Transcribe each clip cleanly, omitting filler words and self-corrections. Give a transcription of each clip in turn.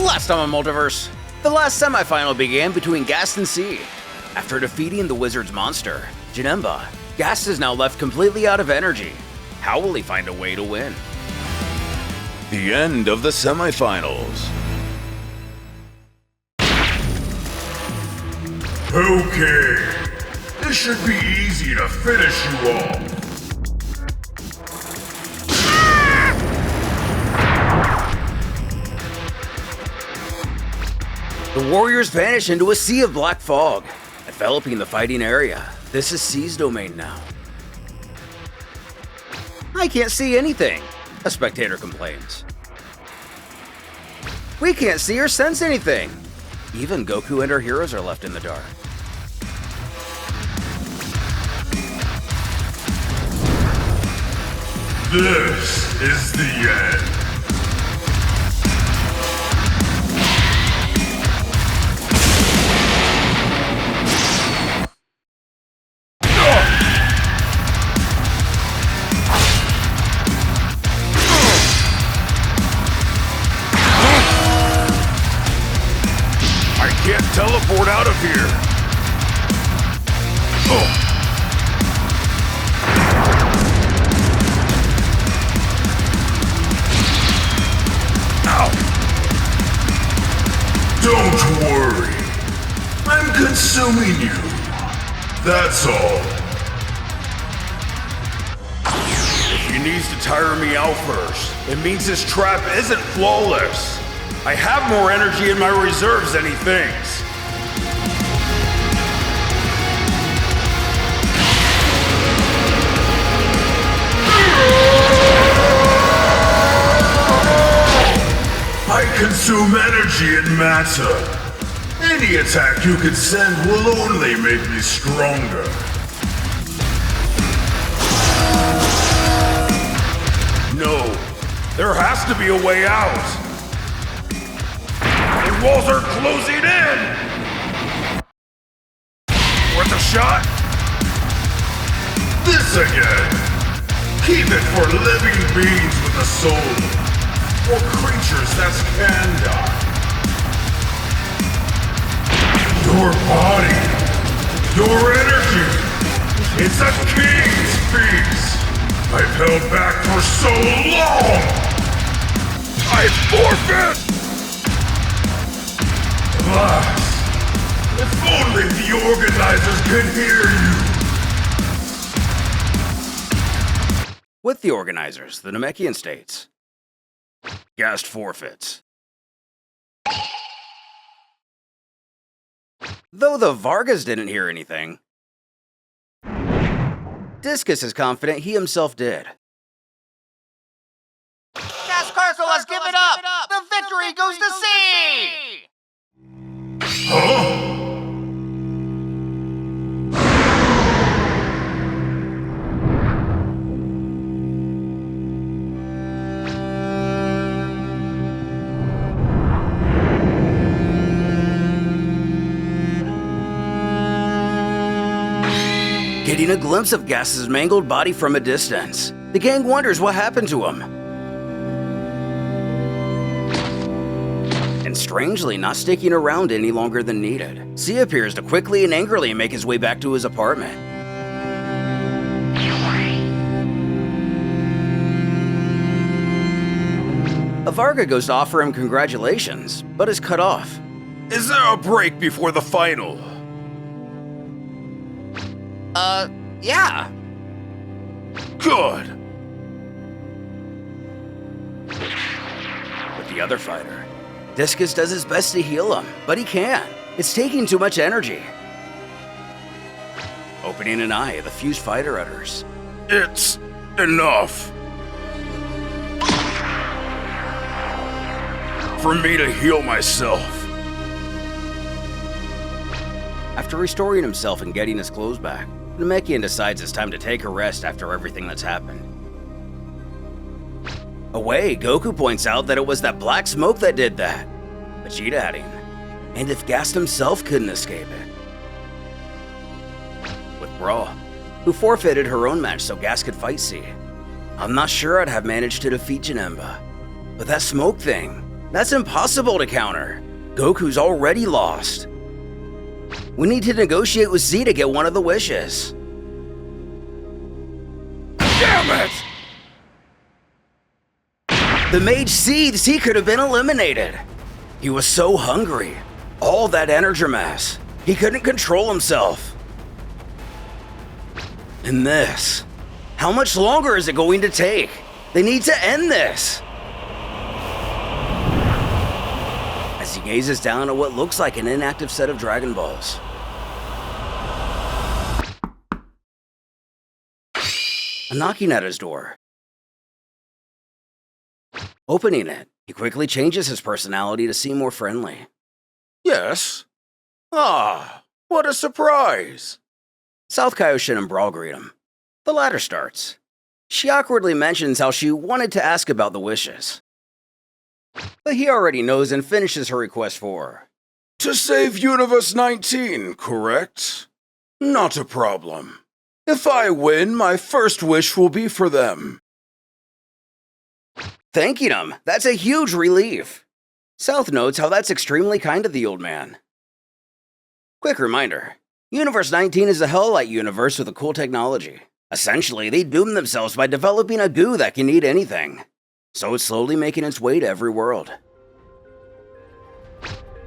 Last time on Multiverse, the last semifinal began between Gast and C. After defeating the wizard's monster, Janemba, Gast is now left completely out of energy. How will he find a way to win? The end of the semifinals. Okay, this should be easy to finish you off. The warriors vanish into a sea of black fog, enveloping the fighting area. This is C's domain now. I can't see anything, a spectator complains. We can't see or sense anything. Even Goku and her heroes are left in the dark. This is the end. Can't teleport out of here. Ow. Don't worry. I'm consuming you. That's all. If he needs to tire me out first, it means his trap isn't flawless. I have more energy in my reserves than he thinks. I consume energy and matter. Any attack you can send will only make me stronger. No, there has to be a way out. The walls are closing in! Worth a shot? This again! Keep it for living beings with a soul, or creatures that can die. Your body, your energy, it's a king's feast! I've held back for so long! I forfeit! If only the organizers could hear you! With the organizers, the Namekian states, Gast forfeits. Though the Vargas didn't hear anything, Discus is confident he himself did. Gast has given up! The victory goes to C! Huh? Getting a glimpse of Gast's mangled body from a distance, the gang wonders what happened to him. And strangely not sticking around any longer than needed, C appears to quickly and angrily make his way back to his apartment. A Varga goes to offer him congratulations, but is cut off. Is there a break before the final? Yeah. Good. With the other fighter, Discus does his best to heal him, but he can't. It's taking too much energy. Opening an eye, the fused fighter utters, It's enough. For me to heal myself. After restoring himself and getting his clothes back, Namekian decides it's time to take a rest after everything that's happened. Away, Goku points out that it was that black smoke that did that. Vegeta adding, and if Gast himself couldn't escape it. With Bra, who forfeited her own match so Gast could fight C. I'm not sure I'd have managed to defeat Janemba, but that smoke thing, That's impossible to counter. Goku's already lost. We need to negotiate with Z to get one of the wishes. Damn it! The mage seethes he could have been eliminated. He was so hungry. All that energy mass. He couldn't control himself. And this. How much longer is it going to take? They need to end this. As he gazes down at what looks like an inactive set of Dragon Balls. A knocking at his door. Opening it, he quickly changes his personality to seem more friendly. Yes? Ah, what a surprise! South Kaioshin and Brawl greet him. The latter starts. She awkwardly mentions how she wanted to ask about the wishes. But he already knows and finishes her request for her. To save Universe 19, correct? Not a problem. If I win, my first wish will be for them. Thanking him, that's a huge relief. South notes how that's extremely kind of the old man. Quick reminder, Universe 19 is a Helllight universe with a cool technology. Essentially, they doomed themselves by developing a goo that can eat anything. So it's slowly making its way to every world.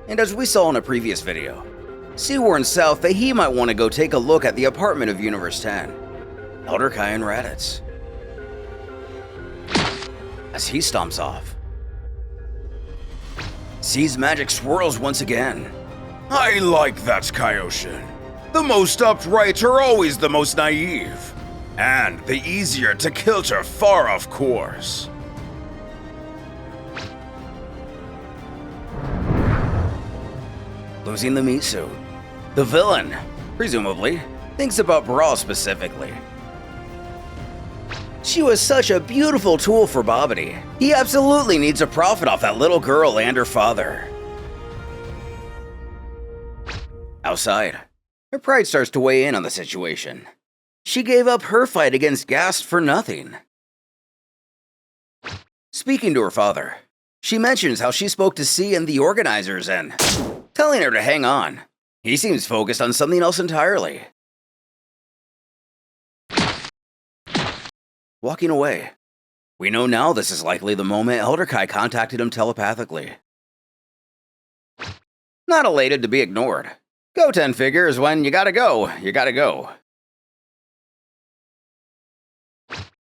And as we saw in a previous video, C warns South that he might want to go take a look at the apartment of Universe 10, Elder Kai and Raditz. As he stomps off, C's magic swirls once again. I like that, Kaioshin. The most upright are always the most naive, and the easier to kilter far off course. Losing the meat suit. The villain, presumably, thinks about Brawl specifically. She was such a beautiful tool for Babidi. He absolutely needs a profit off that little girl and her father. Outside, her pride starts to weigh in on the situation. She gave up her fight against Gast for nothing. Speaking to her father, she mentions how she spoke to C and the organizers and telling her to hang on. He seems focused on something else entirely. Walking away. We know now this is likely the moment Elder Kai contacted him telepathically. Not elated to be ignored. Goten figures when you gotta go, you gotta go.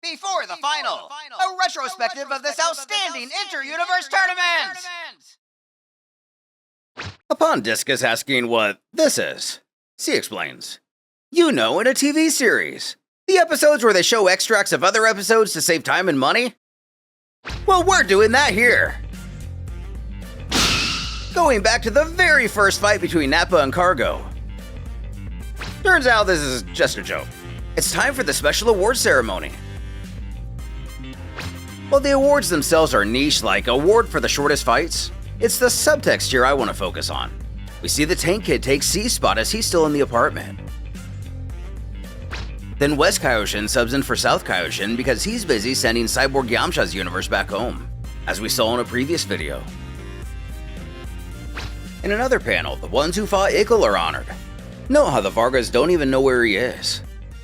Before the final, a retrospective of this outstanding inter-universe tournament! Upon Discus asking what this is, C explains. You know, in a TV series. The episodes where they show extracts of other episodes to save time and money? Well, we're doing that here. Going back to the very first fight between Nappa and Cargo. Turns out this is just a joke. It's time for the special awards ceremony. While the awards themselves are niche like award for the shortest fights, it's the subtext here I want to focus on. We see the Tank Kid take C's spot as he's still in the apartment. Then West Kaioshin subs in for South Kaioshin because he's busy sending Cyborg Yamcha's universe back home, as we saw in a previous video. In another panel, the ones who fought Ickle are honored. Note how the Vargas don't even know where he is.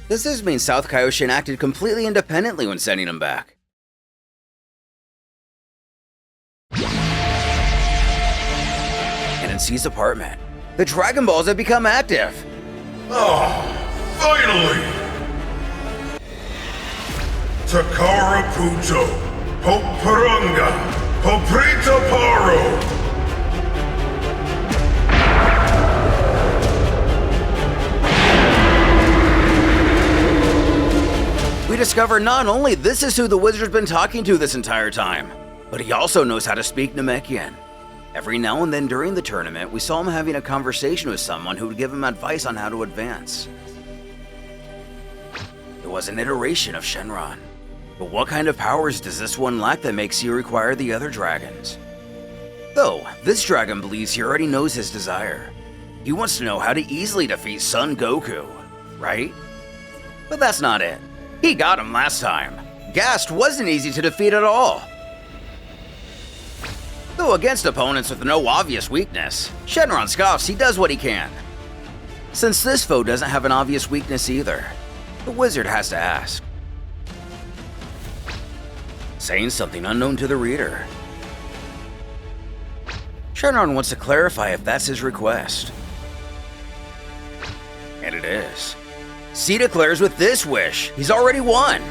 Does this mean South Kaioshin acted completely independently when sending him back? And in C's apartment, the Dragon Balls have become active. Ah, finally! Takara Puto, Poparunga, Poprita Paro. We discover not only this is who the wizard's been talking to this entire time, but he also knows how to speak Namekian. Every now and then during the tournament, we saw him having a conversation with someone who would give him advice on how to advance. It was an iteration of Shenron. But what kind of powers does this one lack that makes you require the other dragons? Though, this dragon believes he already knows his desire. He wants to know how to easily defeat Son Goku, right? But that's not it. He got him last time. Gast wasn't easy to defeat at all. Though against opponents with no obvious weakness, Shenron scoffs he does what he can. Since this foe doesn't have an obvious weakness either, the wizard has to ask, saying something unknown to the reader. Shenron wants to clarify if that's his request. And it is. C declares with this wish, he's already won.